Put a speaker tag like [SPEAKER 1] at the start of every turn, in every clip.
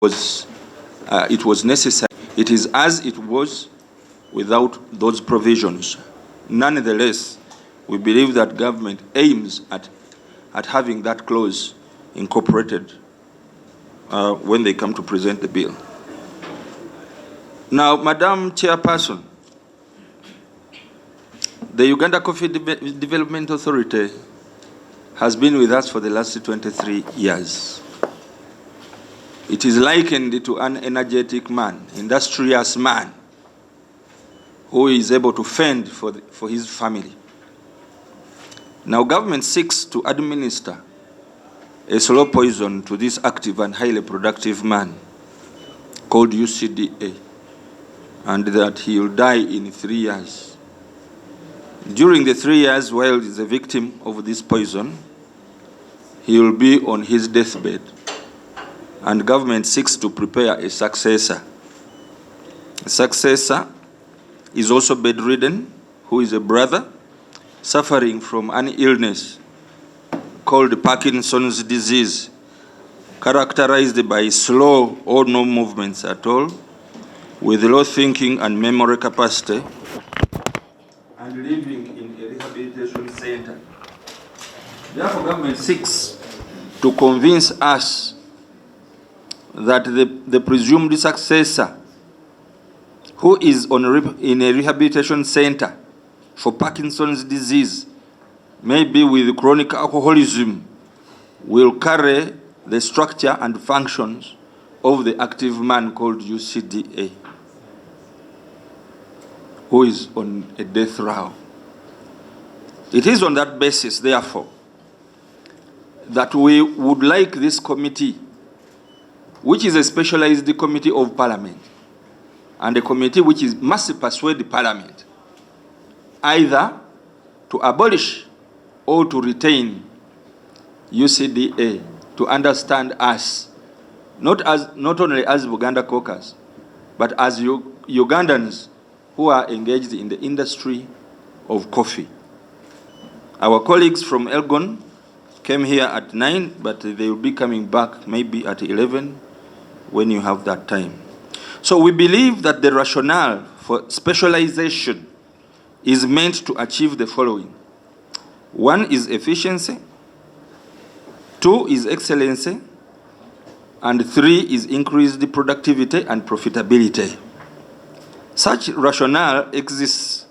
[SPEAKER 1] it was necessary. It is as it was without those provisions. Nonetheless, we believe that government aims at having that clause incorporated when they come to present the bill. Now, Madam Chairperson, the Uganda Coffee Development Authority has been with us for the last 23 years. It is likened to an energetic man, industrious man, who is able to fend for his family. Now, government seeks to administer a slow poison to this active and highly productive man called UCODA, and that he will die in 3 years. During the 3 years, while he is a victim of this poison, he will be on his deathbed, and government seeks to prepare a successor. A successor is also bedridden, who is a brother suffering from an illness called Parkinson's disease, characterized by slow or no movements at all, with low thinking and memory capacity, and living in a rehabilitation center. Therefore, government seeks to convince us that the presumed successor, who is in a rehabilitation center for Parkinson's disease, maybe with chronic alcoholism, will carry the structure and functions of the active man called UCODA, who is on a death row. It is on that basis, therefore, that we would like this committee, which is a specialized committee of Parliament, and a committee which must persuade the Parliament either to abolish or to retain UCODA, to understand us, not only as Buganda Caucus, but as Ugandans who are engaged in the industry of coffee. Our colleagues from Elgon came here at 9, but they will be coming back maybe at 11 when you have that time. So we believe that the rationale for specialization is meant to achieve the following. 1 is efficiency, 2 is excellency, and 3 is increased productivity and profitability. Such rationale exists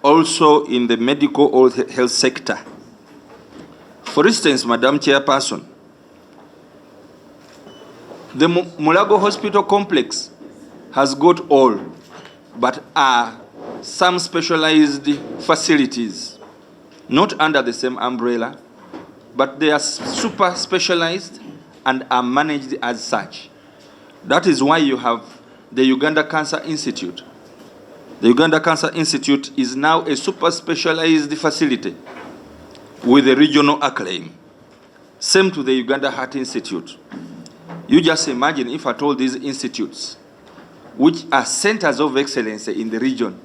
[SPEAKER 1] also in the medical or health sector. For instance, Madam Chairperson, the Mulago Hospital Complex has got all, but are some specialized facilities, not under the same umbrella, but they are super specialized and are managed as such. That is why you have the Uganda Cancer Institute. The Uganda Cancer Institute is now a super specialized facility with a regional acclaim. Same to the Uganda Heart Institute. You just imagine if at all these institutes, which are centers of excellence in the region,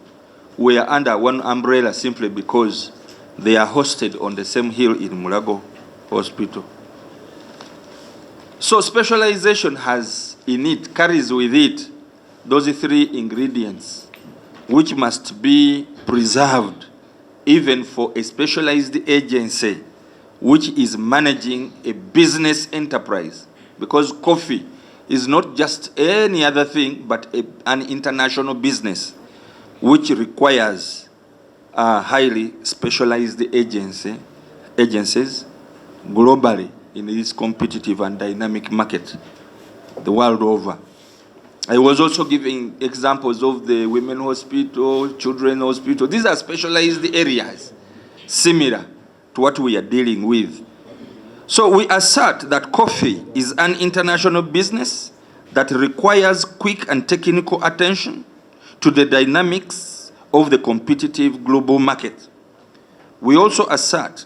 [SPEAKER 1] were under one umbrella simply because they are hosted on the same hill in Mulago Hospital. So specialization carries with it those 3 ingredients, which must be preserved even for a specialized agency which is managing a business enterprise, because coffee is not just any other thing but an international business which requires highly specialized agencies globally in this competitive and dynamic market the world over. I was also giving examples of the women hospital, children hospital. These are specialized areas similar to what we are dealing with. So we assert that coffee is an international business that requires quick and technical attention to the dynamics of the competitive global market. We also assert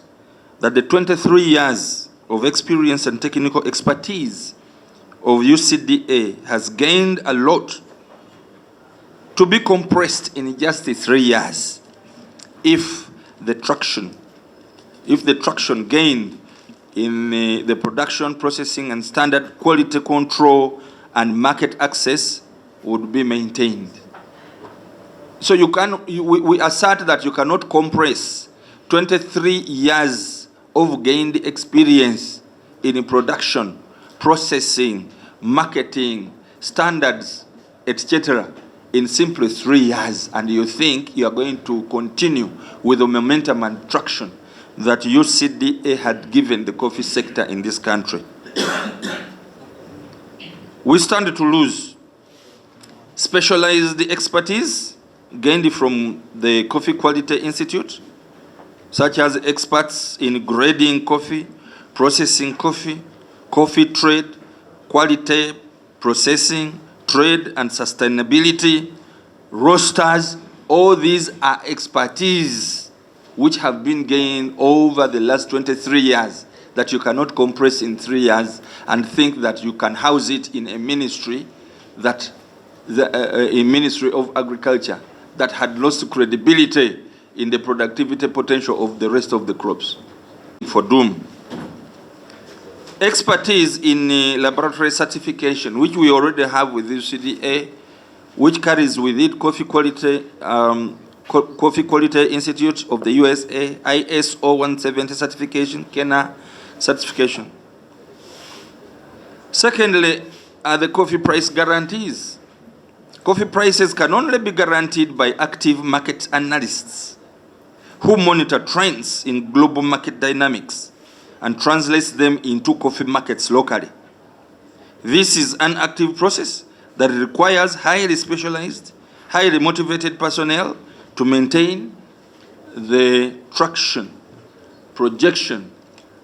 [SPEAKER 1] that the 23 years of experience and technical expertise of UCODA has gained a lot to be compressed in just 3 years if the traction gained in the production, processing, and standard quality control and market access would be maintained. So we assert that you cannot compress 23 years of gained experience in production, processing, marketing, standards, etc. in simply 3 years, and you think you are going to continue with the momentum and traction that UCDA had given the coffee sector in this country. We stand to lose specialized expertise gained from the Coffee Quality Institute, such as experts in grading coffee, processing coffee, coffee trade, quality, processing, trade and sustainability, roasters. All these are expertise which have been gained over the last 23 years that you cannot compress in 3 years and think that you can house it in a ministry that a Ministry of Agriculture that had lost credibility in the productivity potential of the rest of the crops. For doom. Expertise in laboratory certification, which we already have with UCDA, which carries with it Coffee Quality Institute of the USA, ISO 170 certification, Kenya certification. Secondly, are the coffee price guarantees. Coffee prices can only be guaranteed by active market analysts who monitor trends in global market dynamics and translates them into coffee markets locally. This is an active process that requires highly specialized, highly motivated personnel to maintain the traction, projection,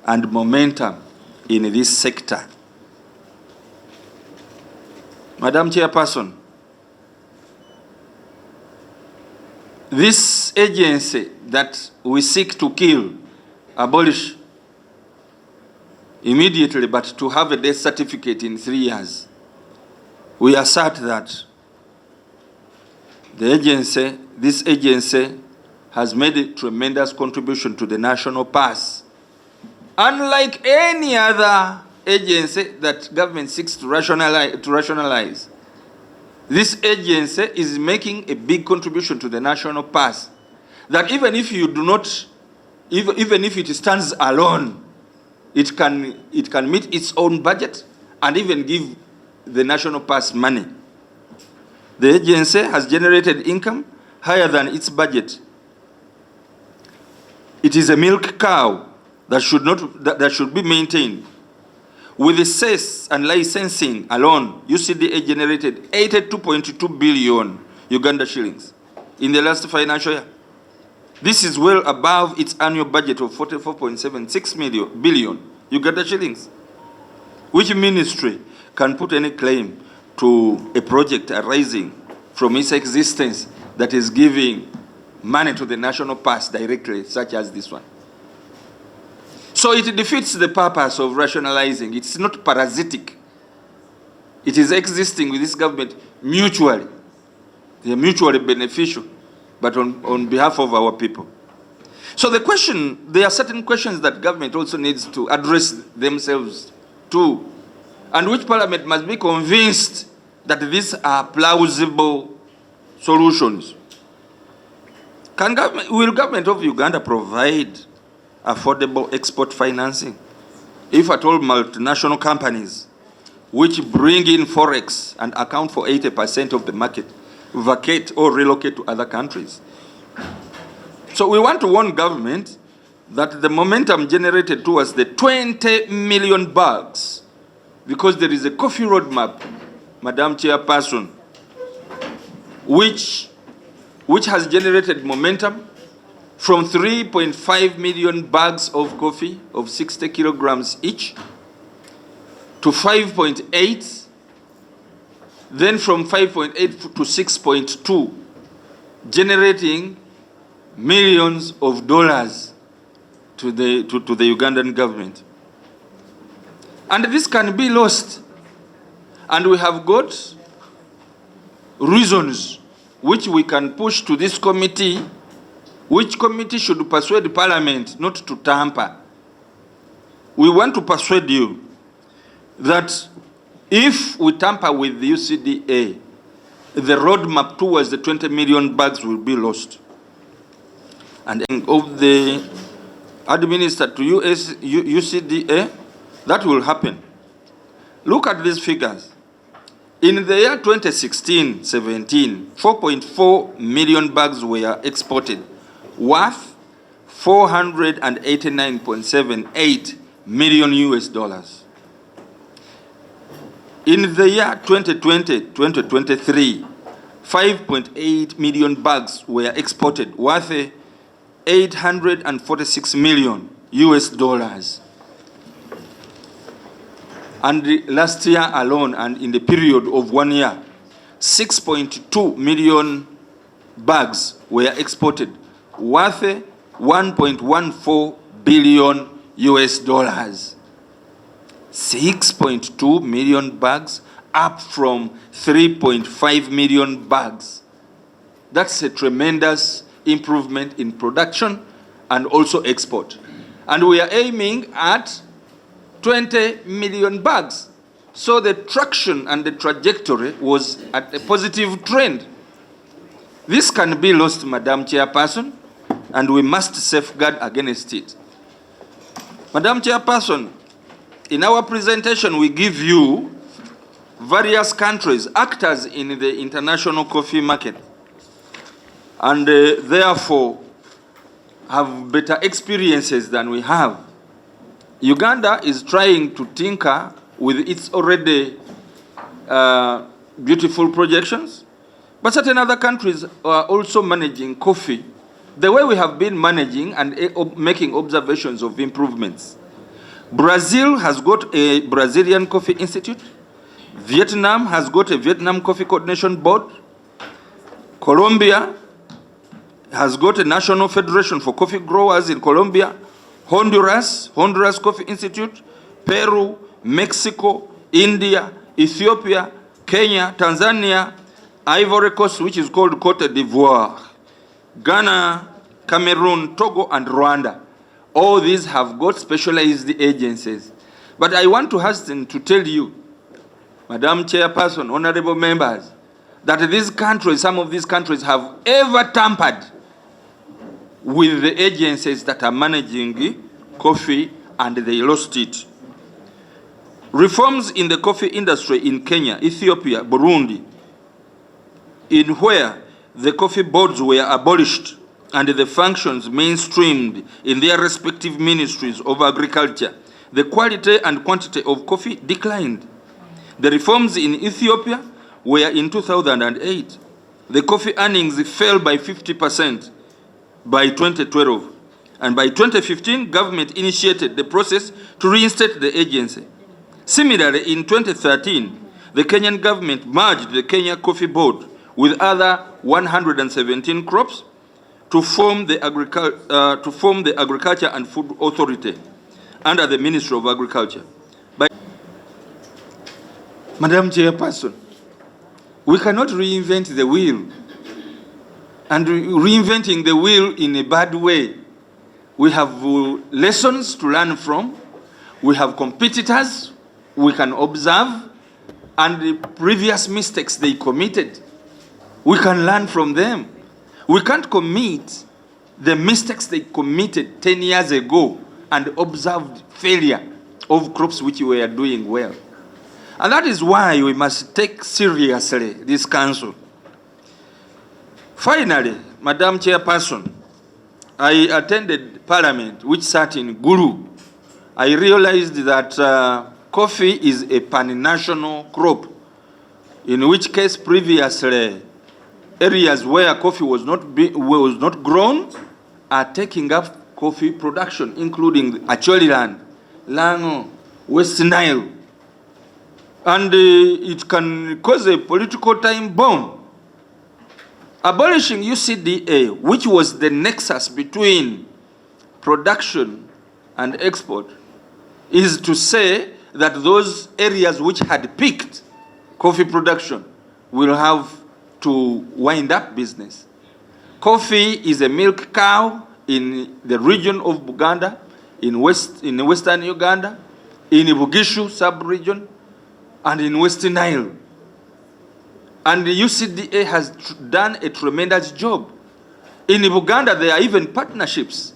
[SPEAKER 1] and momentum in this sector. Madam Chairperson, this agency that we seek to kill, abolish immediately, but to have a death certificate in 3 years, we assert that this agency has made a tremendous contribution to the national purse. Unlike any other agency that government seeks to rationalize, this agency is making a big contribution to the national purse. That even if you do not, even if it stands alone, it can meet its own budget and even give the national purse money. The agency has generated income higher than its budget. It is a milk cow that should be maintained. With the cess and licensing alone, UCDA generated 82.2 billion Uganda shillings in the last financial year. This is well above its annual budget of 44.76 billion Uganda shillings. Which ministry can put any claim to a project arising from its existence that is giving money to the national purse directly, such as this one? So it defeats the purpose of rationalizing. It's not parasitic. It is existing with this government mutually. They are mutually beneficial, but on behalf of our people. So there are certain questions that government also needs to address themselves to, and which Parliament must be convinced that these are plausible solutions. Will government of Uganda provide affordable export financing if at all multinational companies which bring in forex and account for 80% of the market vacate or relocate to other countries? So we want to warn government that the momentum generated towards the 20 million bags, because there is a coffee roadmap, Madam Chairperson, which has generated momentum from 3.5 million bags of coffee of 60 kilograms each to 5.8, then from 5.8 to 6.2, generating millions of dollars to the Ugandan government. And this can be lost. And we have got reasons which we can push to this committee, which committee should persuade Parliament not to tamper. We want to persuade you that If we tamper with the UCDA, the roadmap towards the 20 million bags will be lost. And of the administered to UCDA, that will happen. Look at these figures. In the year 2016-17, 4.4 million bags were exported, worth 489.78 million US dollars. In the year 2020-2023, 5.8 million bags were exported, worth 846 million US dollars. And last year alone, and in the period of 1 year, 6.2 million bags were exported, worth 1.14 billion US dollars. 6.2 million bags, up from 3.5 million bags. That's a tremendous improvement in production and also export. And we are aiming at 20 million bags. So the traction and the trajectory was at a positive trend. This can be lost, Madam Chairperson, and we must safeguard against it. Madam Chairperson, in our presentation, we give you various countries, actors in the international coffee market, and therefore have better experiences than we have. Uganda is trying to tinker with its already beautiful projections, but certain other countries are also managing coffee the way we have been managing and making observations of improvements. Brazil has got a Brazilian Coffee Institute. Vietnam has got a Vietnam Coffee Coordination Board. Colombia has got a National Federation for Coffee Growers in Colombia. Honduras Coffee Institute. Peru, Mexico, India, Ethiopia, Kenya, Tanzania, Ivory Coast, which is called Cote d'Ivoire, Ghana, Cameroon, Togo, and Rwanda. All these have got specialized agencies. But I want to hasten to tell you, Madam Chairperson, honorable members, that these countries, some of these countries have ever tampered with the agencies that are managing coffee, and they lost it. Reforms in the coffee industry in Kenya, Ethiopia, Burundi, in where the coffee boards were abolished and the functions mainstreamed in their respective ministries of agriculture, the quality and quantity of coffee declined. The reforms in Ethiopia were in 2008. The coffee earnings fell by 50% by 2012. And by 2015, government initiated the process to reinstate the agency. Similarly, in 2013, the Kenyan government merged the Kenya Coffee Board with other 117 crops to form the Agriculture and Food Authority under the Ministry of Agriculture. Madam Chairperson, we cannot reinvent the wheel, and reinventing the wheel in a bad way. We have lessons to learn from. We have competitors we can observe, and the previous mistakes they committed, we can learn from them. We can't commit the mistakes they committed 10 years ago and observed failure of crops which were doing well. And that is why we must take seriously this council. Finally, Madam Chairperson, I attended Parliament, which sat in Gulu. I realized that coffee is a pan-national crop, in which case previously areas where coffee was not grown are taking up coffee production, including Acholiland, Lango, West Nile. And it can cause a political time bomb. Abolishing UCDA, which was the nexus between production and export, is to say that those areas which had peaked coffee production will have to wind up business. Coffee is a milk cow in the region of Buganda, in western Uganda, in Bugishu sub-region, and in Western Nile. And the UCDA has done a tremendous job. In Buganda, there are even partnerships.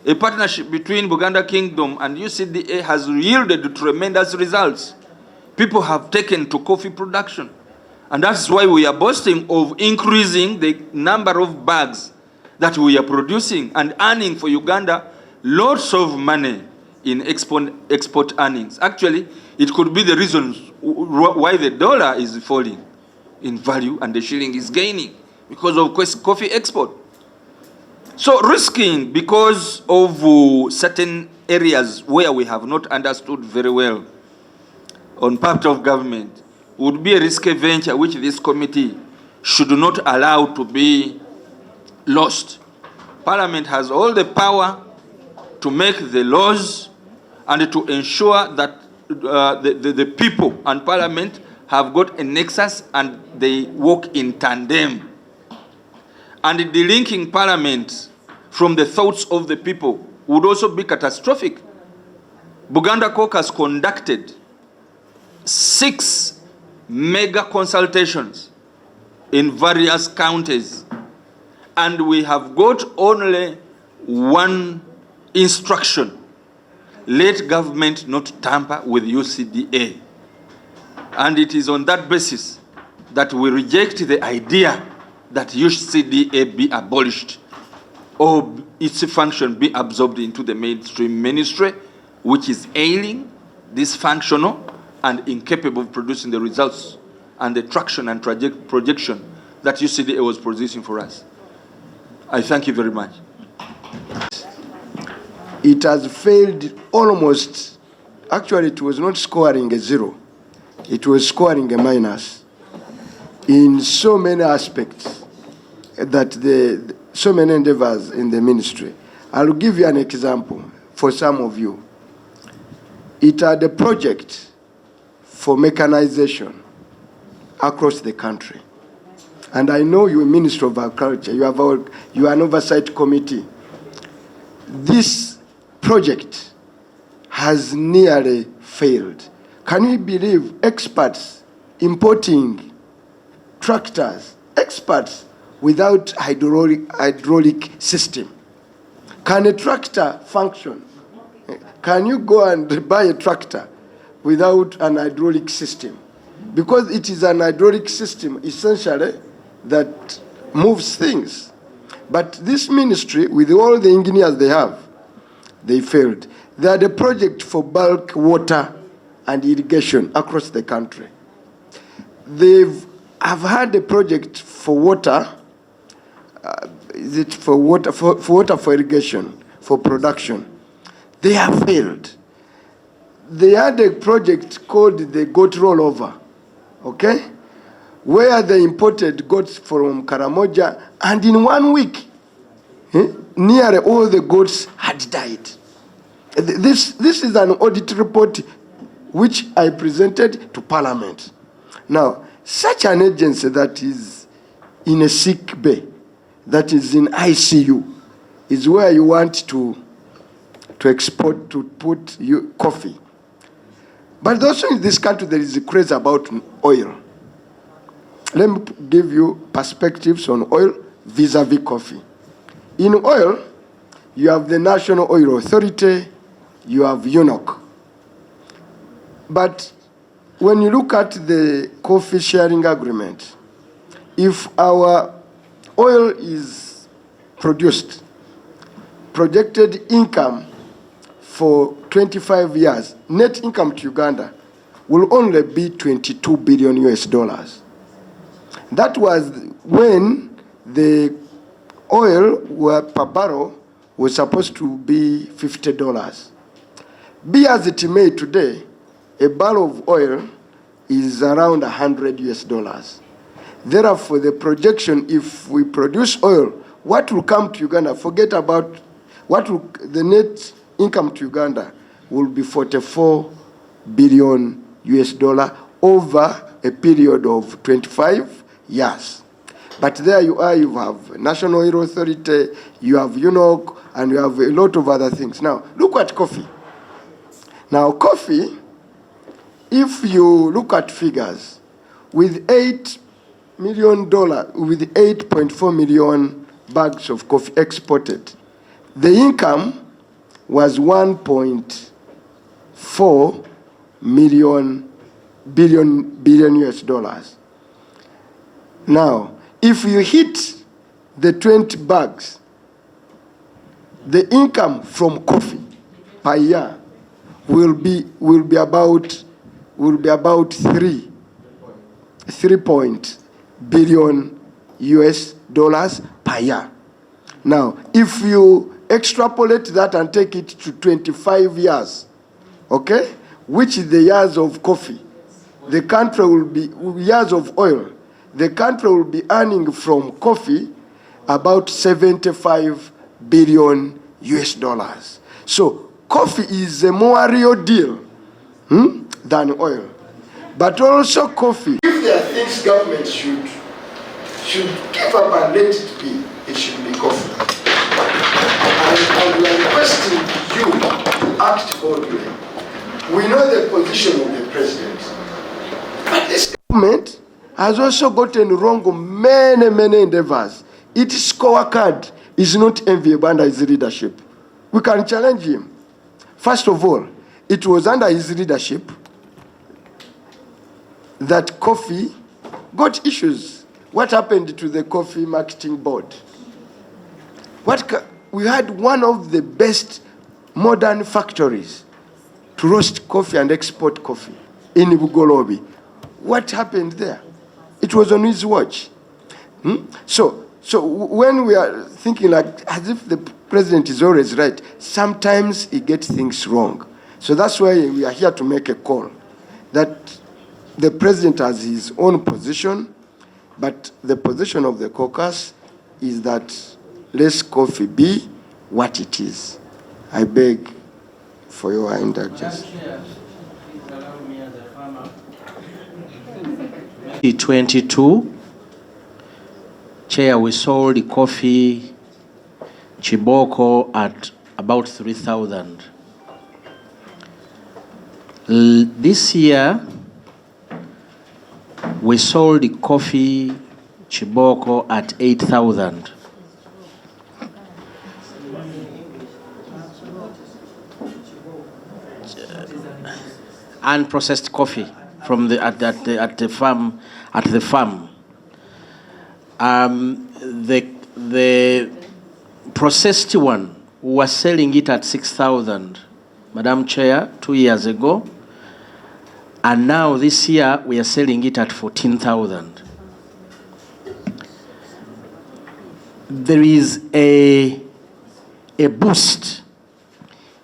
[SPEAKER 1] A partnership between Buganda Kingdom and UCDA has yielded tremendous results. People have taken to coffee production. And that's why we are boasting of increasing the number of bags that we are producing and earning for Uganda lots of money in export earnings. Actually, it could be the reasons why the dollar is falling in value and the shilling is gaining because of coffee export. So risking because of certain areas where we have not understood very well on part of government would be a risky venture which this committee should not allow to be lost. Parliament has all the power to make the laws and to ensure that the people and Parliament have got a nexus and they work in tandem. And delinking Parliament from the thoughts of the people would also be catastrophic. Buganda Caucus conducted 6 mega consultations in various counties, and we have got only one instruction: let government not tamper with UCDA. And it is on that basis that we reject the idea that UCDA be abolished or its function be absorbed into the mainstream ministry, which is ailing, dysfunctional, and incapable of producing the results and the traction and projection that UCDA was producing for us. I thank you very much.
[SPEAKER 2] It has failed almost. Actually, it was not scoring a 0. It was scoring a minus in so many aspects that so many endeavors in the ministry. I'll give you an example for some of you. It had a project for mechanization across the country. And I know you're Minister of Agriculture, you are an oversight committee. This project has nearly failed. Can you believe experts importing tractors, experts without hydraulic system? Can a tractor function? Can you go and buy a tractor without an hydraulic system? Because it is an hydraulic system, essentially, that moves things. But this ministry, with all the engineers they have, they failed. They had a project for bulk water and irrigation across the country. Have had a project for water. Is it for water for irrigation, for production? They have failed. They had a project called the goat rollover, okay, where they imported goats from Karamoja, and in 1 week, nearly all the goats had died. This is an audit report which I presented to Parliament. Now, such an agency that is in a sick bay, that is in ICU, is where you want to export, to put coffee. But also in this country, there is a craze about oil. Let me give you perspectives on oil vis-a-vis coffee. In oil, you have the National Oil Authority, you have UNOC. But when you look at the coffee sharing agreement, if our oil is produced, projected income for 25 years, net income to Uganda will only be $22 billion US. That was when the oil per barrel was supposed to be $50. Be as it may today, a barrel of oil is around $100 US. Therefore, the projection, if we produce oil, what will come to Uganda, forget about the net income to Uganda will be $44 billion US over a period of 25 years. But there you are, you have National Oil Authority, you have UNOC, and you have a lot of other things. Now, look at coffee. Now, coffee if you look at figures, with $8 million, with 8.4 million bags of coffee exported, the income was 1.4 billion US dollars. Now, if you hit the 20 bags, the income from coffee per year will be about 3 billion US dollars per year. Now, if you extrapolate that and take it to 25 years, okay, which is the years of coffee, the country will be, years of oil, the country will be earning from coffee about 75 billion US dollars. So coffee is a more real deal than oil. But also coffee, if there are things government should give up and let it be, it should be coffee. And we are requesting you to act boldly. We know the position of the president. But this government has also gotten wrong many endeavors. Its scorecard is not enviable under his leadership. We can challenge him. First of all, it was under his leadership that coffee got issues. What happened to the coffee marketing board? We had one of the best modern factories to roast coffee and export coffee in Bugolobi. What happened there? It was on his watch. So when we are thinking like as if the president is always right, sometimes he gets things wrong. So that's why we are here to make a call that the president has his own position, but the position of the caucus is that let coffee be what it is. I beg for your indulgence.
[SPEAKER 3] 2022, Chair, we sold the coffee Chiboko at about 3,000. This year, we sold the coffee Chiboko at 8,000. Unprocessed coffee from at the farm. The processed one was selling it at 6,000, Madam Chair, 2 years ago, and now this year we are selling it at 14,000. There is a boost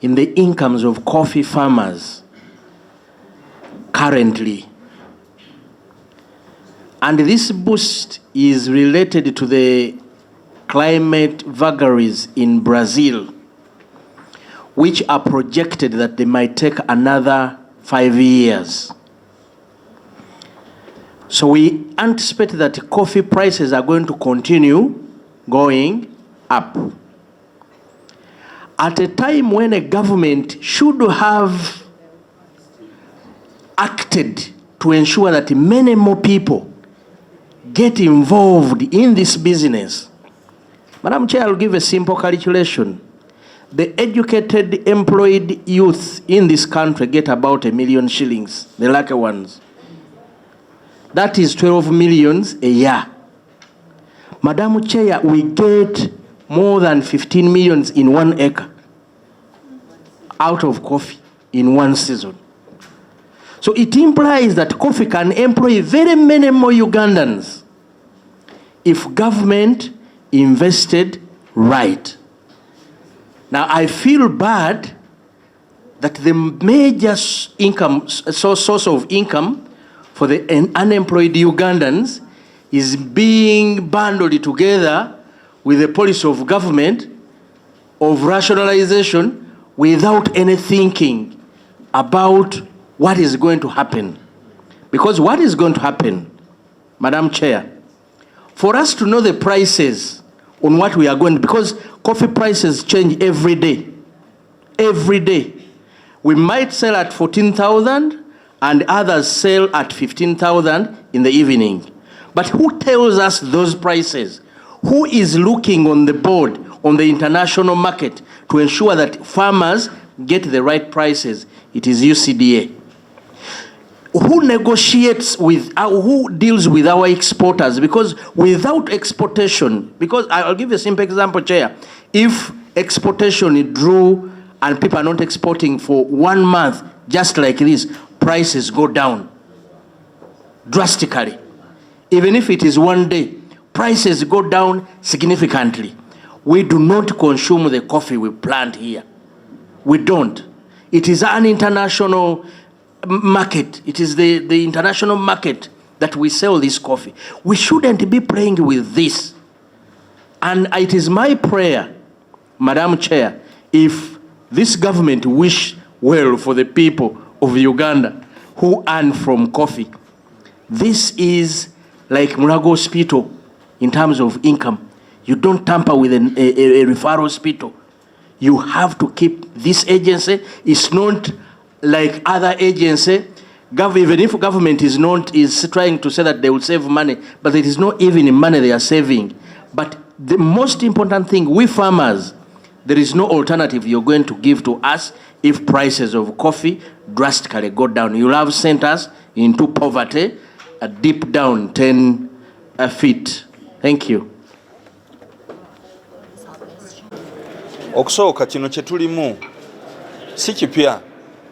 [SPEAKER 3] in the incomes of coffee farmers currently. And this boost is related to the climate vagaries in Brazil, which are projected that they might take another 5 years. So we anticipate that coffee prices are going to continue going up. At a time when a government should have acted to ensure that many more people get involved in this business. Madam Chair, I'll give a simple calculation. The educated, employed youth in this country get about 1 million shillings, the lucky ones. That is 12 millions a year. Madam Chair, we get more than 15 millions in 1 acre out of coffee in one season. So it implies that coffee can employ very many more Ugandans if government invested right. Now, I feel bad that the major source of income for the unemployed Ugandans is being bundled together with the policy of government of rationalization without any thinking about what is going to happen. Because what is going to happen, Madam Chair, for us to know the prices on what we are going, because coffee prices change every day. Every day. We might sell at 14,000 and others sell at 15,000 in the evening. But who tells us those prices? Who is looking on the board on the international market to ensure that farmers get the right prices? It is UCDA. Who negotiates with, who deals with our exporters? Because without exportation, because I'll give you a simple example, Chair. If exportation drew and people are not exporting for 1 month, just like this, prices go down drastically. Even if it is 1 day, prices go down significantly. We do not consume the coffee we plant here. We don't. It is an international market. It is the international market that we sell this coffee. We shouldn't be playing with this. And it is my prayer, Madam Chair, if this government wish well for the people of Uganda who earn from coffee, this is like Murago Hospital in terms of income. You don't tamper with a referral hospital. You have to keep this agency. It's not like other agency. Even if government is trying to say that they will save money, but it is not even money they are saving. But the most important thing, we farmers, there is no alternative you're going to give to us if prices of coffee drastically go down. You'll have sent us into poverty, deep down 10 feet. Thank you.
[SPEAKER 1] Okusooka kino kye tulimu si kipya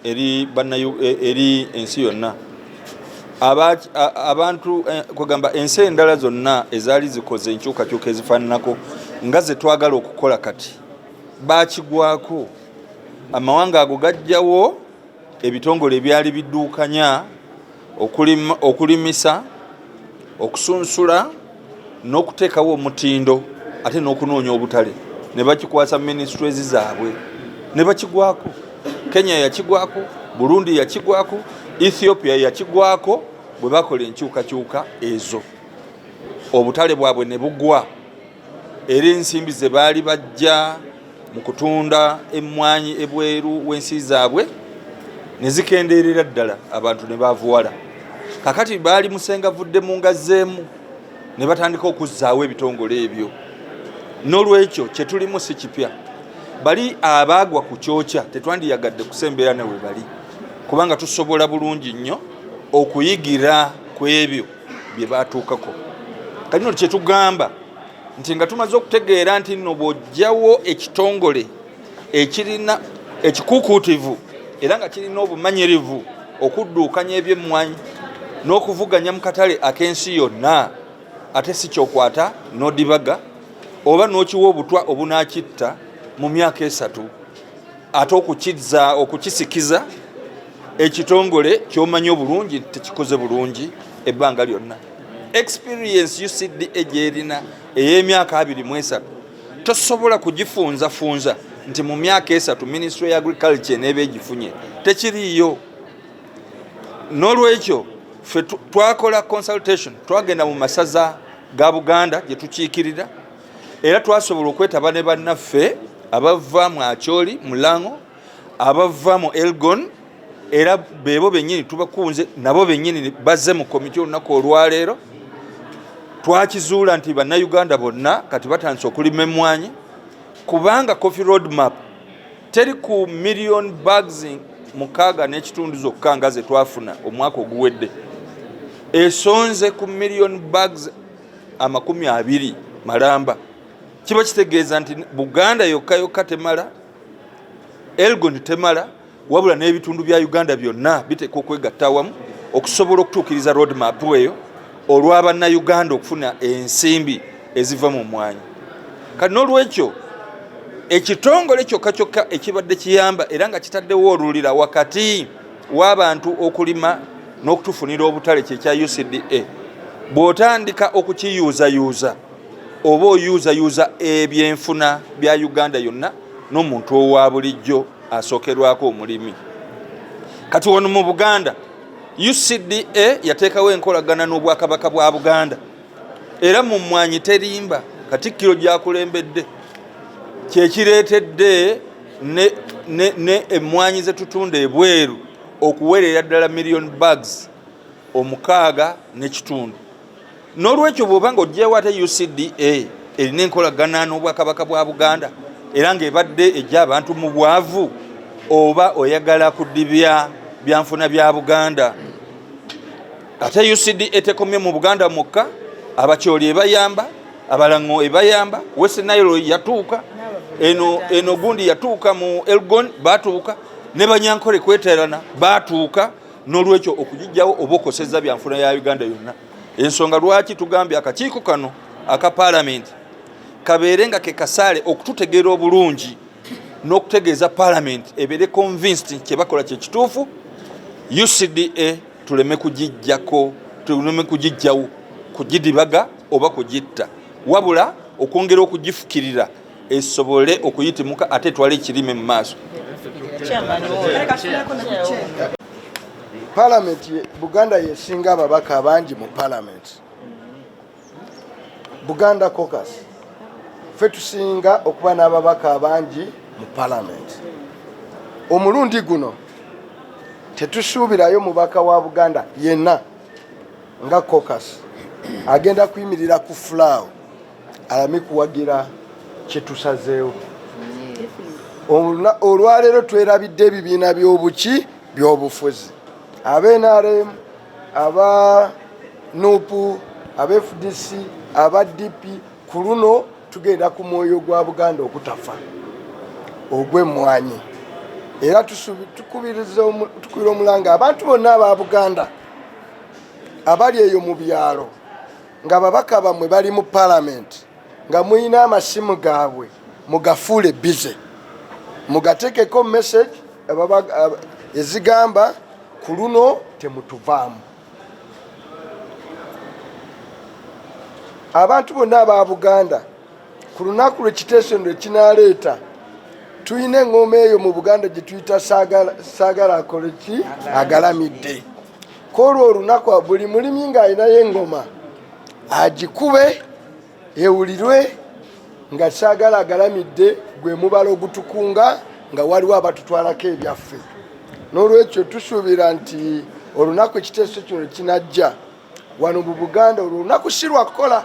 [SPEAKER 1] eri ensi yonna. Abantu kugamba ensi endala zonna ezaali zikoze enkyukakyuka ezifaananako nga ze twagala okukola kati baakigwako. Amawanga ago gajjawo ebitongole ebyali bidduukanya okulimisa, okusunsula n'okuteekawo omutindo ate n'okunoonya obutale. Ne bakikwasa ministries zaabwe ne bakigwako. Kenya yakigwako, Burundi yakigwako, Ethiopia yakigwako bwe bakola enkyukakyuka ezo. Obutale bwabwe ne bugwa. Era ensimbi ze baali bajja mu kutunda emmwanyi ebweru w'ensi zaabwe ne zikendeerera ddala, abantu ne bavuwala. Kakati baali musengavudde mu ngazzeemu ne batandika okuzzaawo ebitongole ebyo. N'olwekyo kye tulimu si kipya. Bali abaagwa ku kyokya tetwandiyagadde kusembeera ne we bali, kubanga tusobola bulungi nnyo okuyigira ku ebyo bye baatuukako. Kati nno kye tugamba nti nga tumaze okutegeera nti nno bw'ojjawo ekitongole ekirina ekikuukuutivu era nga kirina obumanyirivu okudduukanya ebyemmwanyi n'okuvuganya mu katale ak'ensi yonna, ate si kyokwata n'odibaga oba n'okiwa obutwa obunaakitta mu myaka 3, ate okukisikiza ekitongole ky'omanyi obulungi tekikoze bulungi ebbanga lyonna. Experience UCDA gy'erina ey'emyaka 23 tosobola kugifunzafunza nti mu myaka 3 Ministry ya Agriculture n'eba egifunye. Tekiriiyo. N'olwekyo ffe twakola consultation, twagenda mu masaza ga Buganda gye tukiikirira, era twasobola okwetaba ne bannaffe abava mu Acholi, Mulango, abava mu Elgon, era beebo bennyini tubakunze nabo bennyini bazze mu komiti olunaku olwaleero. Twakizuula nti bannayuganda bonna kati batandise okulima emmwanyi, kubanga coffee road map teri ku million bags 6.5 zokka nga ze twafuna omwaka oguwedde, esonze ku million bags 20 malamba. Kiba kitegeeza nti Buganda yokka temala, Elgon temala, wabula n'ebitundu bya Uganda byonna biteeka okwegatta awamu okusobola okutuukiriza road map eyo olw'abannayuganda okufuna ensimbi eziva mu mmwanyi. Kati n'olwekyo ekitongole kyokka ekibadde kiyamba era nga kitaddewo olulira wakati w'abantu okulima n'okutufunira obutale kyekya UCDA, bw'otandika okukiyuuzayuuza oba oyuuzayuuza ebyenfuna bya Uganda yonna n'omuntu owa bulijjo asookerwako omulimi. Kati wano mu Buganda UCDA yateekawo enkolagana n'obwakabaka bwa Buganda, era mu mmwanyi terimba Katikkiro gy'akulembedde kyekireetedde ne emmwanyi ze tutunda ebweru okuweerera ddala million bags omukaaga n'ekitundu. N'olwekyo bw'oba ng'oggyeewo ate UCDA erina enkolagana n'obwakabaka bwa Buganda era ng'ebadde ejja abantu mu bwavu, oba oyagala kudibya byanfuna bya Buganda. Ate UCDA tekomye mu Buganda mukka, abakyoli ebayamba, abalango ebayamba, West Nile yatuuka, eno gundi yatuuka mu Elgon batuuka, ne Banyankole kweterana batuuka. N'olwekyo okugijjawo oba okosezza byanfuna ya Uganda yonna. Ensonga lwaki tugambye akakiiko kano aka Parliament kabeere nga ke kasaale okututegeera obulungi n'okutegeeza Parliament ebeere convinced kye bakola kye kituufu. UCDA tuleme kugijjako, tuleme kugijjawo, kugidibaga oba kugitta, wabula okwongera okugifukirira esobole okuyitimuka ate twale ekirime mu maaso.
[SPEAKER 2] Parliament Buganda yesinga ababaka abangi mu Parliament. Buganda Caucus ffe tusinga okuba n'ababaka abangi mu Parliament. Omulundi guno tetusuubirayo mubaka wa Buganda yenna nga Caucus agenda kuyimirira ku fulaawo alame kuwagira kyetusazeewo. Olwaleero twerabidde ebibiina by'obuki by'obufuzi, NRM, aba NUP, aba FDC, aba DP. Ku luno tugenda ku mwoyo gwa Buganda okutafa ogw'emmwanyi, era tukubiriza omulanga abantu bonna aba Buganda abali eyo mu byalo nga babaka bamwe bali mu Parliament nga muyina amasimu gaabwe mugafuule bize, mugateekeko message ezigamba ku luno temutuvaamu. Abantu bonna aba Buganda ku lunaku lw'ekiteeso kinaleeta tuyina engoma eyo mu Buganda gye tuyita saagala akole ki agalamidde. Kwolwo olunaku buli mulimi ng'alinayo engoma agikube ewulirwe nga saagala agalamidde gwe mubala ogutukunga nga waliwo abatutwalako ebyaffe. N'olwekyo tusuubira nti olunaku ekiteeso kino kinajja wano mu Buganda, olunaku si lwakukola,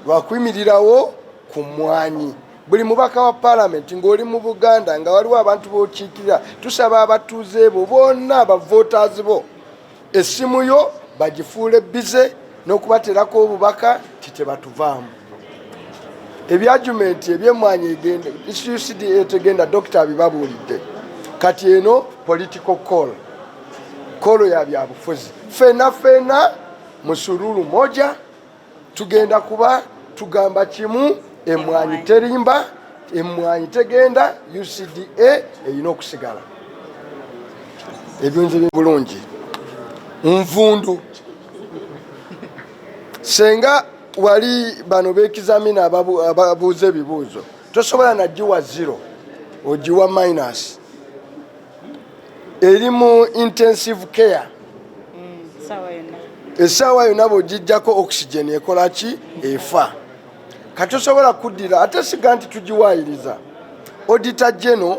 [SPEAKER 2] lwakuyimirirawo ku mmwanyi. Buli mubaka wa Parliament ng'oli mu Buganda nga waliwo abantu b'okiikirira, tusaba abatuuze bo bonna abavoters bo essimu yo bagifuule bize n'okubaterako obubaka titebatuvaamu. Ebyajumenti eby'emmwanyi egenda UCDA tegenda dokita abibabuulidde. Kati eno political call ya byabufuzi. Fena musururu moja tugenda kuba tugamba kimu, emmwanyi terimba, emmwanyi tegenda, UCDA erina okusigala. Ebyunzi bulungi nvundu senga wali bano beekizamina ababuuza ebibuuzo tosobola nagiwa 0 ogiwa minus. Eri mu intensive care essaawa yonna bw'ogijjako oxygen ekola ki efa. Katosobola kuddira ate siga nti tugiwaayiriza. Auditor General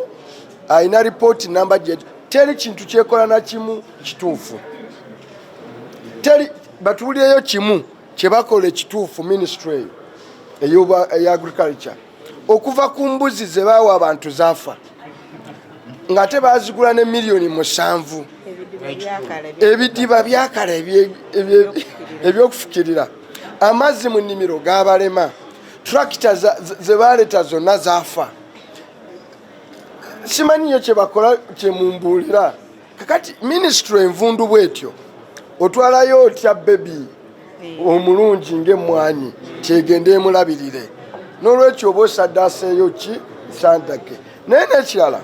[SPEAKER 2] alina report number gye teri kintu kyekola na kimu kituufu. Teri batuulireyo kimu kye bakola ekituufu ministry eya agriculture okuva ku mbuzi ze baawa abantu zaafa ng'ate baazigula ne miliyoni 7 ebidiba byakala ebyokufukirira, amazzi mu nnimiro gaabalema, tractor ze baleeta zonna zaafa. Simanyiyo kye bakola kye mumbuulira. Kakati ministry envundu bwetyo otwalayo otya bebi omulungi ng'emmwanyi kyegende emulabirire. N'olwekyo oba osadaaseeyo ki santake. Naye n'ekirala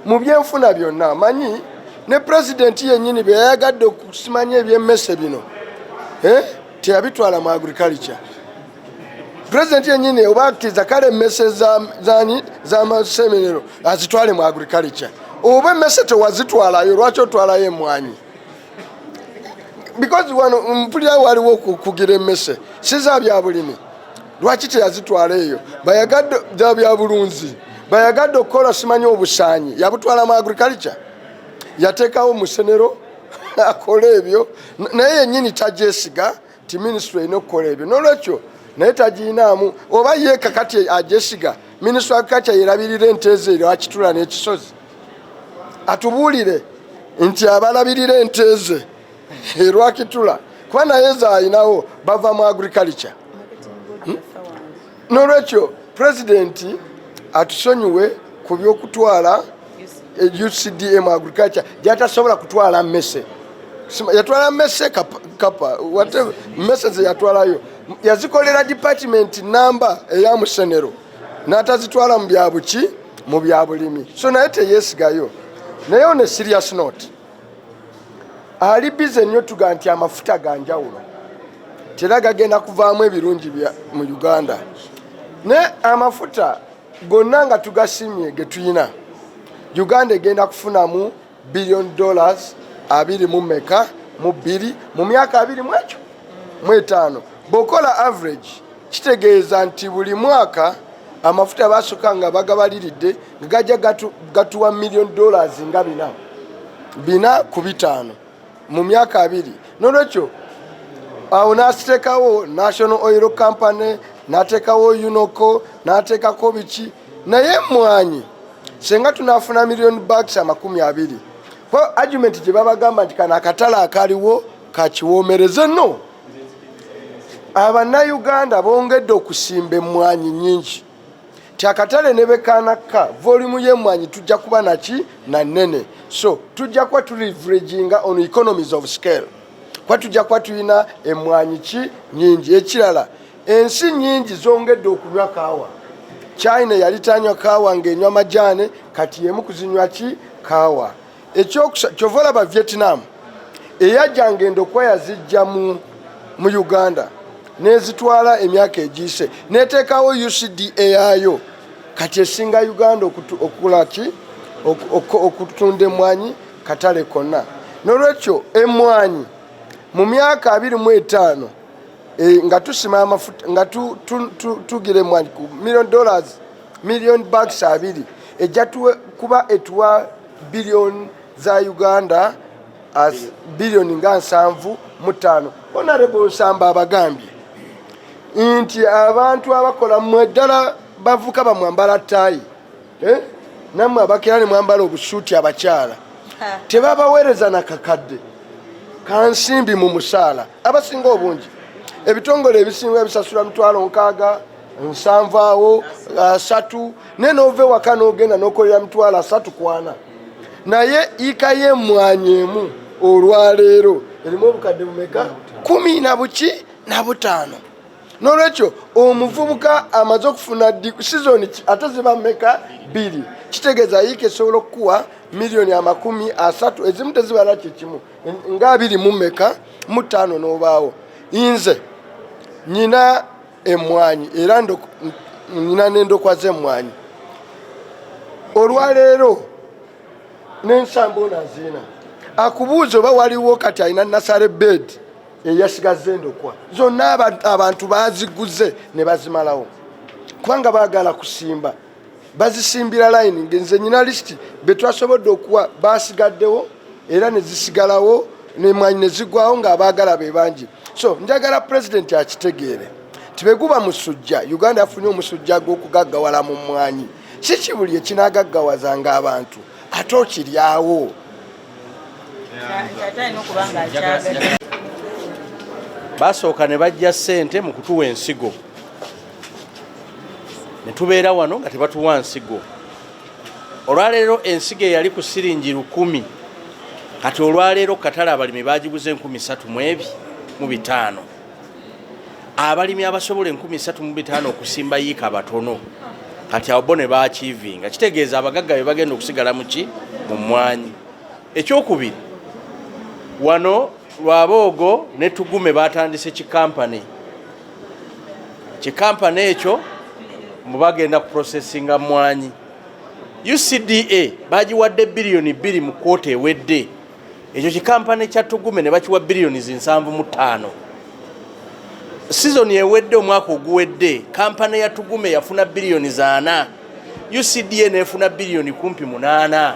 [SPEAKER 2] mu byenfuna byonna manyi ne pulezidenti yennyini bye yayagadde okusimanya ebyemmese bino teyabitwala mu agriculture. Pulezidenti yennyini oba akkiriza kale emmese z'amaseminero azitwale mu agriculture. Oba emmese tewazitwalayo lwaki otwalayo emmwanyi? Because wano mpulira waliwo kugira emmese si za bya bulimi, lwaki teyazitwala eyo? Bayagadde za bya bulunzi, bayagadde okukola simanyi obusaanyi, yabutwala mu agriculture. yateekawo musenero akola ebyo naye yennyini tagyesiga ti minisitule erina okukola ebyo n'olwekyo naye tagiinaamu oba yeeka kati agyesiga minisitule wa agriculture yerabirira ente ze lwakitula n'ekisozi atubuulire nti abalabirira ente ze lwakitula kuba naye zaayinawo bava mu agriculture. N'olwekyo pulezidenti atusonyiwe ku by'okutwala UCDA mu agriculture gyatasobola kutwala mmese. Yatwala mmese kapa whatever mmese ze yatwalayo yazikolera department namba eya musenero n'atazitwala mu byabuki mu byabulimi. So naye teyeesigayo. Naye on a serious note, ali bize nnyo tuga nti amafuta ga njawulo tera gagenda kuvaamu ebirungi mu Uganda. Ne amafuta gonna nga tugasimye ge tuyina Uganda egenda kufunamu $1 billion 2 mu meka mu 2 mu myaka 2 mu 5. Bokola average kitegeeza nti buli mwaka amafuta basooka nga bagabaliridde nga gajja gatuwa $1 million nga 4 ku 5 mu myaka 2. N'olwekyo awo n'ateekawo National Oil Company n'ateekawo UNOCO n'ateekako biki naye emmwanyi senga tunaafuna $1 million 20. Ko argument gye babagamba nti kana akatale akaliwo kakiwoomereze nno. Abannayuganda bongedde okusimba emmwanyi nnyingi ti akatale ne bekanaka volume y'emmwanyi tujja kuba naki na nnene. So tujja kuba tuleveraging on economies of scale kwa tujja kuba tulina emmwanyi ki nnyingi. Ekirala ensi nnyingi zongedde okunywa kaawa. China yali tanywa kaawa ng'enywa majaane kati yemu kuzinywa ki kaawa. Kyova olaba Vietnam eyajjanga endokwa yazijja mu Uganda nezitwala emyaka egiyise neteekawo UCDA yaayo kati esinga Uganda okula ki okutunda emmwanyi katale konna. N'olwekyo emmwanyi mu myaka 25 nga tusima amafuta nga tugira emmwanyi ku $1 million 2 ejja kuba etuwa billion za Uganda as billion nga 7.5. Honorable Nsamba abagambye nti abantu abakola mmwe ddala bavuka bamwambala ttaayi nammwe abakira ne mwambala obusuuti abakyala tebabaweereza nakakadde kansimbi mu musaala abasinga obungi. Ebitongole ebisinga ebisasula $6,000 7 awo 3 ne noove waka n'ogenda n'okolera $3 kwana naye ika y'emmwanyi emu olwaleero erimu obukadde bumeka 15. N'olwekyo omuvubuka amaze okufuna sizoni ate ziba mmeka 2 kitegeeza yiika esobola okukuwa $30,000 ezimu tezibala kyekimu nga 2 mu mmeka mu 5 n'obaawo. Nze nyina emmwanyi era nyina n'endokwa z'emmwanyi olwaleero n'ensambo naziina akubuuza oba waliwo kati alina nasale bed eyasigaza endokwa zonna abantu baziguze ne bazimalawo kubanga baagala kusimba bazisimbira layini ngenze nyina lisiti betwasobodde okuwa basigaddewo era ne zisigalawo n'emmwanyi ne zigwawo ng'abaagala be bangi. So njagala pulezidenti akitegeere tibeguba musujja Uganda yafunye omusujja gw'okugaggawala mu mmwanyi si kibuli ekinaagaggawazanga abantu ate okiryawo.
[SPEAKER 3] Basooka ne bajja ssente mu kutuwa ensigo ne tubeera wano nga tebatuwa nsigo. Olwaleero ensigo eyali ku siringi 10 kati olwaleero katale abalimi bagiguze 32,500. Abalimi abasobola 32,500 okusimba yiika abatono kati abo ne baakiivinga. Kitegeeza abagagga be bagenda okusigala muki mu mmwanyi. Ekyokubiri wano Lwaboogo ne Tugume batandise kikampani ekyo mubagenda ku processinga mmwanyi. UCDA bagiwadde billion 2 mu kwota ewedde. Ekyo kikampani kya Tugume ne bakiwa billion 7.5. Season ewedde omwaka oguwedde kampani ya Tugume yafuna billion 4, UCDA nefuna billion 8.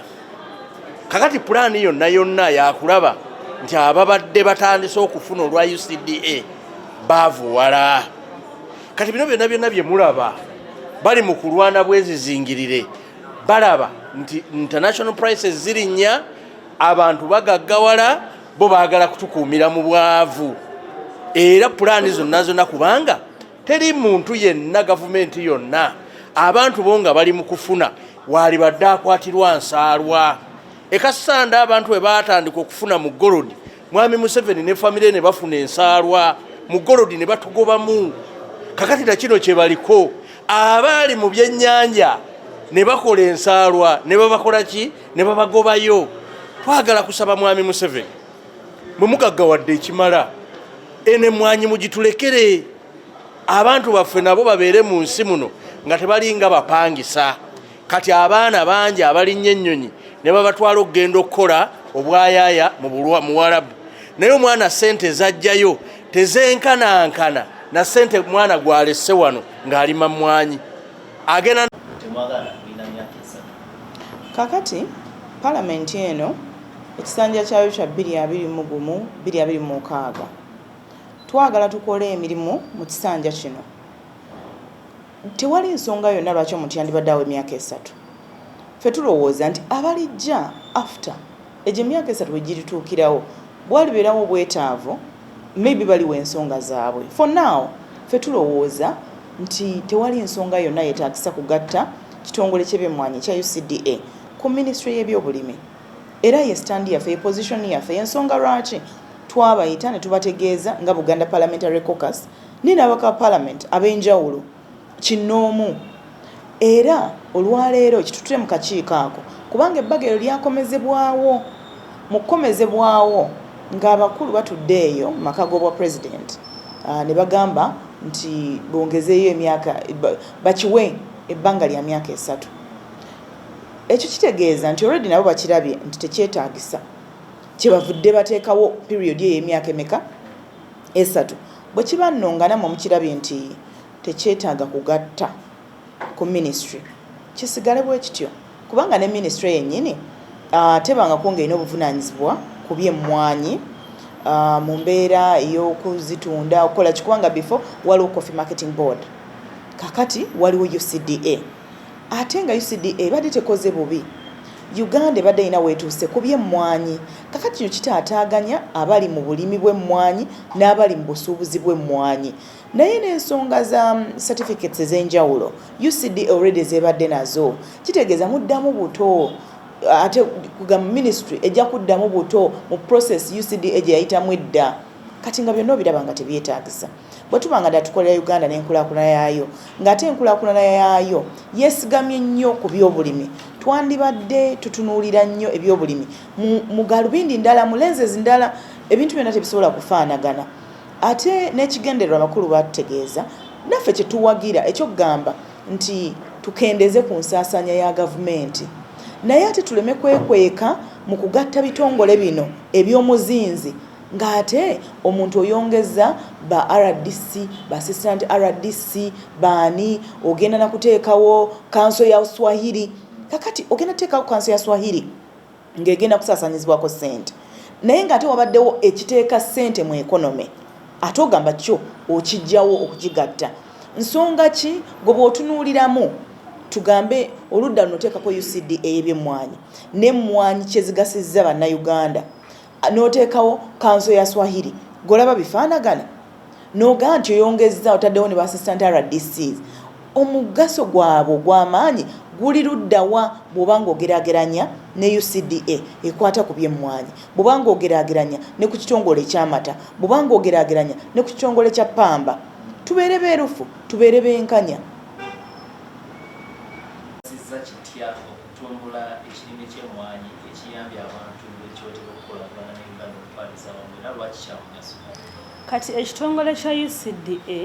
[SPEAKER 3] kakati pulaani yonna yakulaba nti ababadde batandise okufuna olwa UCDA baavuwala. Kati bino byonna bye mulaba bali mu kulwana bwezizingirire, balaba nti international prices zirinnya, abantu bagaggawala, bo baagala kutukuumira mu bwavu. Era pulaani zonna kubanga teri muntu yenna, gavumenti yonna, abantu bo nga bali mu kufuna waali badde akwatirwa nsaalwa. Ekasanda abantu bwe baatandika okufuna mu golodi, Mwami Museveni ne famire ne bafuna ensaalwa mu golodi ne batugobamu. Kakati na kino kye baliko, abaali mu byennyanja ne bakola ensaalwa ne babakola ki, ne babagobayo. Twagala kusaba Mwami Museveni bwe mugaggawadde ekimala, ene mwanyi mugitulekere, abantu baffe nabo babeere mu nsi muno nga tebalinga bapangisa. Kati abaana bangi abalinnye ennyonyi ne babatwala okugenda okukola obwayaaya mu Buwarabu, naye omwana ssente zajjayo tezenkanankana na ssente mwana gwalesse wano ng'alima mmwanyi agenda.
[SPEAKER 4] Kakati palamenti eno ekisanja kyayo kya 2026 twagala tukole emirimu mu kisanja kino. Tewali nsonga yonna lwaki omuntu yandibaddeawo emyaka 3. Ffe tulowooza nti abalijja after egyo emyaka 3 bwe girituukirawo bwalibeerawo obwetaavu, maybe baliwo ensonga zaabwe. For now ffe tulowooza nti tewali nsonga yonna yeetaagisa kugatta kitongole ky'ebyemmwanyi kya UCDA ku ministry y'ebyobulimi. Era ye stand yaffe, ye position yaffe, ensonga lwaki twabayita ne tubategeeza nga Buganda Parliamentary Caucus n'abaka Parliament ab'enjawulo kinoomu. Era olwaleero kitutule mu kakiiko ako kubanga ebbaga eryo lyakomezebwawo. Mu kukomezebwawo ng'abakulu batudde eyo mu maka g'obwa president ne bagamba nti bongezeeyo emyaka, bakiwe ebbanga lya myaka 3. Ekyo kitegeeza nti already nabo bakirabye nti tekyetaagisa, kyebavudde bateekawo period ey'emyaka emeka 3. Bwe kiba nno nga namwe mukirabye nti tekyetaaga kugatta ku ministry, kisigale bwe kityo kubanga ne ministry yennyini tebanga kwongera obuvunaanyizibwa ku byemmwanyi mu mbeera ey'okuzitunda okukola kikubanga before waliwo Coffee Marketing Board, kakati waliwo UCDA. Ate nga UCDA ebadde tekoze bubi, Uganda ebadde erina weetuuse ku byemmwanyi. Kakati kino kitaataaganya abali mu bulimi bw'emmwanyi n'abali mu busuubuzi bw'emmwanyi. Naye n'ensonga za certificates ez'enjawulo UCDA already zebadde nazo, kitegeeza muddamu buto. Ate kugamba ministry ejja kuddamu buto mu process UCDA gye yayitamu edda. Kati nga byonna obiraba nga tebyetaagisa. Bwe tuba nga tukolera Uganda n'enkulaakulana yaayo, ng'ate enkulaakulana yaayo yeesigamye nnyo ku byobulimi, twandibadde tutunuulira nnyo ebyobulimi mu galubindi ndala, mu lenses ndala, ebintu byonna tebisobola kufaanagana. Ate n'ekigendererwa abakulu batutegeeza naffe kye tuwagira ekyokugamba nti tukendeze ku nsaasaanya ya gavumenti, naye ate tuleme kwekweka mu kugatta bitongole bino eby'omuzinzi ng'ate omuntu oyongeza ba RDC, ba assistant RDC, baani ogenda na kuteekawo kanso ya Swahili. Kakati ogenda teekawo kanso ya Swahili ng'egenda kusaasanyizibwako ssente, naye ng'ate wabaddewo ekiteeka ssente mu economy, ate ogamba kyo okijjawo okukigatta. Nsonga ki gwe bw'otunuuliramu tugambe oludda luno teekako UCDA y'ebyemmwanyi n'emmwanyi kye zigasizza bannayuganda, n'oteekawo kanso ya Swahili, golaba bifaanagana? N'ogaa nti oyongezza otaddewo ne ba-assistant RDCs. Omugaso gwabwe gw'amaanyi guli luddawa bw'oba ng'ogeraageranya ne UCDA ekwata ku byemmwanyi, bw'oba ng'ogeraageranya ne ku kitongole ky'amata, bw'oba ng'ogeraageranya ne ku kitongole kya ppamba? Tubeere beerufu, tubeere benkanya.
[SPEAKER 5] Kitya okutumbula ekirime ky'emmwanyi ekiyambye abantu bekyotera okukolagana n'Uganda okutwaliza wamu era lwaki kya mugaso?
[SPEAKER 6] Kati ekitongole kya UCDA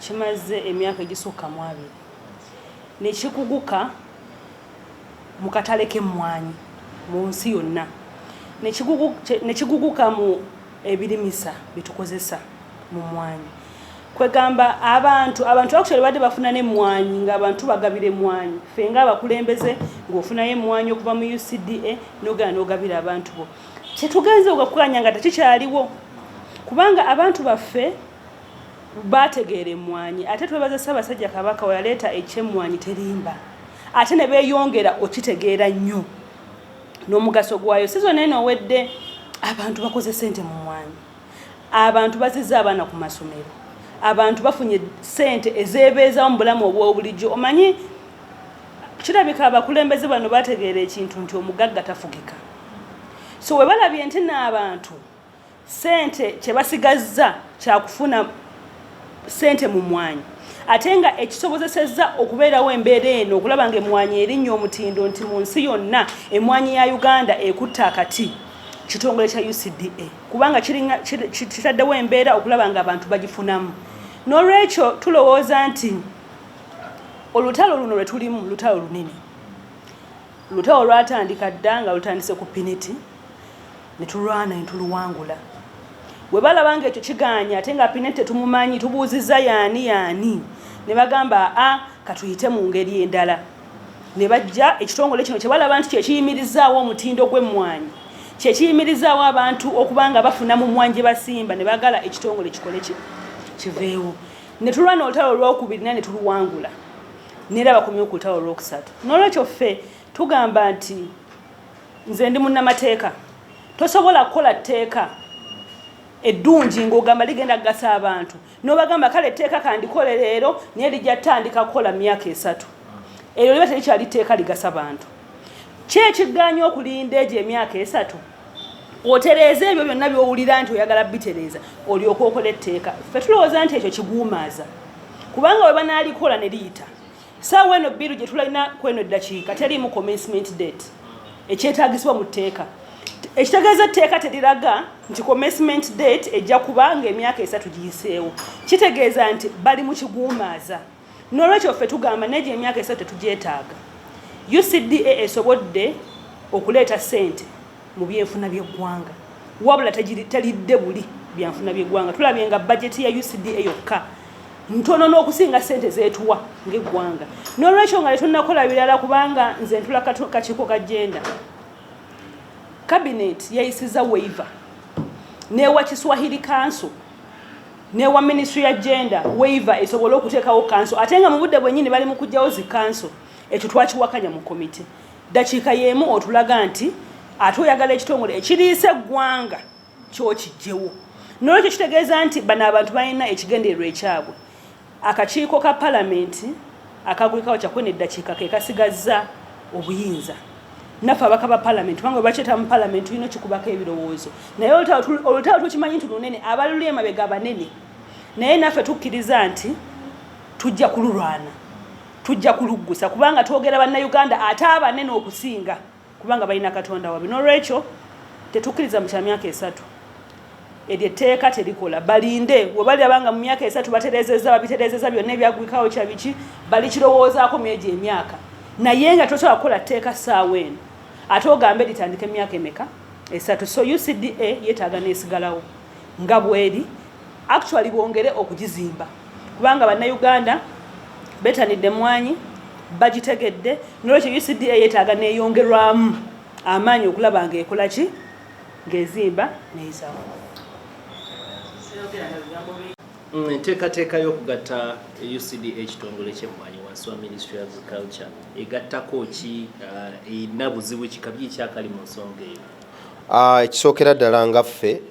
[SPEAKER 6] kimaze emyaka egisukka mu 2 ne kikuguka mu katale k'emmwanyi mu nsi yonna, ne kiguguka mu ebirimisa bitukozesa mu mmwanyi. kwegamba abantu actually badde bafuna n'emmwanyi ng'abantu bagabira emmwanyi ffe ng'abakulembeze ng'ofunayo emmwanyi okuva mu UCDA n'ogenda n'ogabira abantu bo kyetugenze okukanya nga tekikyaliwo kubanga abantu baffe bategeera emmwanyi ate twebaza Ssaabasajja Kabaka we yaleeta ekyemmwanyi terimba ate ne beeyongera okitegeera nnyo n'omugaso gwayo sizona eno owedde abantu bakoze ssente mu mmwanyi abantu bazizza abaana ku masomero abantu bafunye ssente ezeebeezawo mu bulamu obw'obulijjo omanyi kirabika abakulembeze bano bategeera ekintu nti omugagga tafugika so we balabye nti n'abantu ssente kye basigazza kyakufuna ssente mu mmwanyi ate nga ekisobozesezza okubeerawo embeera eno okulaba nga emmwanyi erinnya omutindo nti mu nsi yonna emmwanyi ya Uganda ekutta akati kitongole kya UCDA kubanga kitaddewo embeera okulaba nga abantu bagifunamu n'olwekyo tulowooza nti olutalo luno lwe tulimu lutalo lunene lutalo lwatandika dda nga lutandise ku Piniti ne tulwana ne tuluwangula bwe balaba nga ekyo kiganya ate nga Piniti tetumumanyi tubuuzizza yaani ne bagamba katuyite mu ngeri endala ne bajja ekitongole kino kye balaba nti kyekiyimirizaawo omutindo gw'emmwanyi kyekiyimirizaawo abantu okubanga bafuna mu mmwanyi gye basimba ne bagala ekitongole kikole kiveewo ne tulwana olutalo olwokubiri naye ne tuluwangula neera bakomyewo ku lutalo olwokusatu n'olwekyo ffe tugamba nti nze ndi munnamateeka tosobola kukola tteeka eddungi ng'ogamba ligenda kugasa abantu n'obagamba kale etteeka kandikole leero naye lijja ttandika kukola myaka 3 eryo liba terikyali tteeka ligasa bantu ki ekigganya okulinda egyo emyaka 3 otereeza ebyo byonna by'owulira nti oyagala bitereeza olyoka okola etteeka ffe tulowooza nti ekyo kiguumaaza kubanga we banaalikola ne liyita saawa eno bbiru gye tulina kweno eddakiika teriimu commencement date ekyetaagisibwa mu tteeka ekitegeeza etteeka teriraga nti commencement date ejja kuba ng'emyaka 3 giyiseewo kitegeeza nti bali mu kiguumaaza n'olwekyo ffe tugamba n'egyo emyaka 3 tetugyetaaga UCDA esobodde okuleeta ssente mu byenfuna by'eggwanga wabula talidde buli byanfuna by'eggwanga tulabye nga bajeti ya UCDA yokka ntono n'okusinga ssente zeetuwa ng'eggwanga n'olwekyo nga tetunnakola birala kubanga nze ntula kakiiko ka genda cabinet yayisiza waiver newa Kiswahili Council newa Ministry ya Gender waiver esobola okuteekawo council ate nga mu budde bwennyini bali mu kujjawo zi council ekyo twakiwakanya mu komite dakiika y'emu otulaga nti ate oyagala ekitongole ekiriisa eggwanga kyokijjewo n'olwekyo kitegeeza nti bano abantu balina ekigendererwa ekyabwe akakiiko ka palamenti akagulikawo kyakwena eddakiika ke kasigazza obuyinza naffe abaka ba palamenti kubanga bakyeta mu palamenti tulina okikubako ebirowoozo naye olutalo tukimanyi nti lunene abaluli emabega banene naye naffe tukkiriza nti tujja kululwana tujja kuluggusa kubanga twogera bannayuganda ate abanene okusinga kubanga balina katonda wabe n'olwekyo tetukkiriza mu kya myaka 3 eryo etteeka terikola balinde we balabanga mu myaka 3 batereezezza babitereezezza byonna ebyagwikawo kya biki bali kirowoozaako myegi emyaka naye nga tosobola kukola tteeka ssaawa eno ate ogambe litandika emyaka emeka 3 so UCDA yeetaaga neesigalawo nga bweri actually bongere okugizimba kubanga bannayuganda betanidde emmwanyi bagitegedde n'olwekyo UCDA yeetaaga neeyongerwamu amaanyi okulaba ng'ekola ki ng'ezimba neeyisawo
[SPEAKER 5] enteekateeka y'okugatta UCDA ekitongole ky'emmwanyi wansi wa Ministry of Agriculture egattako ki erina buzibu kikabi kyakali mu nsonga eyo
[SPEAKER 7] ekisookera ddala ngaffe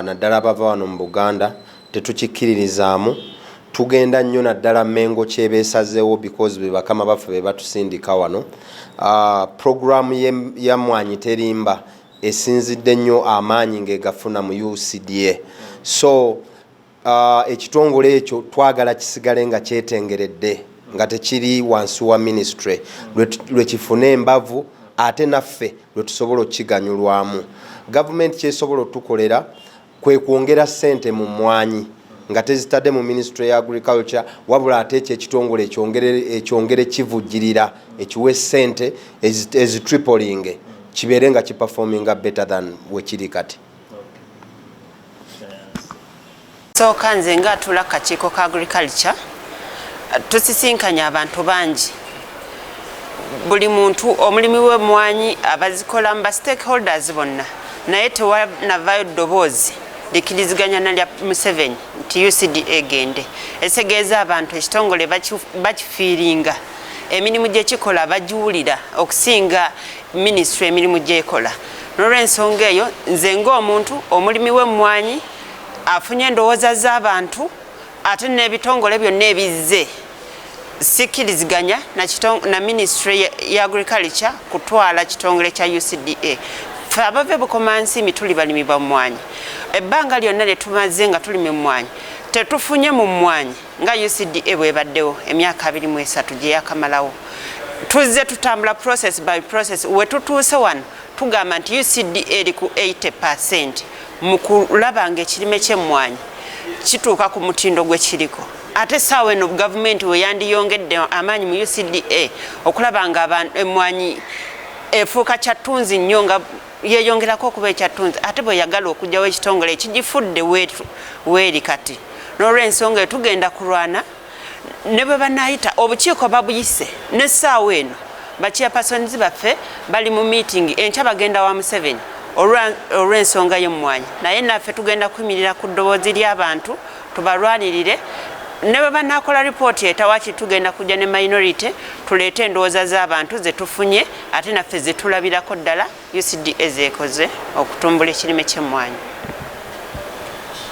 [SPEAKER 7] naddala abava wano mu Buganda tetukikkiririzaamu tugenda nnyo naddala Mengo kyebeesazeewo because be bakama baffe be batusindika wano programu ya mmwanyi terimba esinzidde nnyo amaanyi ng'egafuna mu UCDA so ekitongole ekyo twagala kisigale nga kyetengeredde nga tekiri wansi wa ministry lwe kifune embavu ate naffe lwe tusobola okiganyulwamu gavumenti kyesobola otukolera kwe kwongera ssente mu mmwanyi nga tezitadde mu Ministry ya Agriculture wabula ate ekyo ekitongole ekyongere kivujjirira ekiwe ssente ezitripling kibeere nga kiperforminga better than we kiri kati.
[SPEAKER 8] ekisooka nze nga atula kakiiko ka agriculture tusisinkanya abantu bangi buli muntu omulimi w'emmwanyi abazikola mu ba stakeholders bonna naye tewanavayo ddoboozi likiriziganya nalya Museveni nti UCDA egende etegeeza abantu ekitongole bakifiiringa emirimu gyekikola bagiwulira okusinga minisitule emirimu gyekola n'olw'ensonga eyo nze ng'omuntu omulimi w'emmwanyi afunye endowooza z'abantu ate n'ebitongole byonna ebizze sikiriziganya na ministry ya agriculture kutwala kitongole kya UCDA fe abave bukomansi tuli balimi ba mmwanyi ebbanga lyonna lye tumaze nga tuli mu mmwanyi tetufunye mu mmwanyi nga UCDA bwe baddewo emyaka 23 gye yakamalawo tuzze tutambula process by process we tutuuse wano tugamba nti UCDA eri ku 80% mu kulaba ng'ekirime ky'emmwanyi kituuka ku mutindo gwe kiriko ate saawa eno gavumenti we yandiyongedde amaanyi mu UCDA okulaba nga emmwanyi efuuka kyattunzi nnyo nga yeeyongerako okuba ekyattunzi ate bwe yagala okugyawo ekitongole ekigifudde weeri kati n'olw'ensonga tugenda kulwana ne bwe banaayita obukiiko babuyise n'essaawa eno bachairpersons baffe bali mu meeting enkya bagenda wa Museveni olw'ensonga y'emmwanyi naye naffe tugenda kuyimirira ku ddoboozi ly'abantu tubalwanirire ne bwe banaakola ripooti etawaki tugenda kujja ne minority tuleete endowooza z'abantu ze tufunye ate naffe ze tulabirako ddala UCDA zeekoze okutumbula ekirime ky'emmwanyi.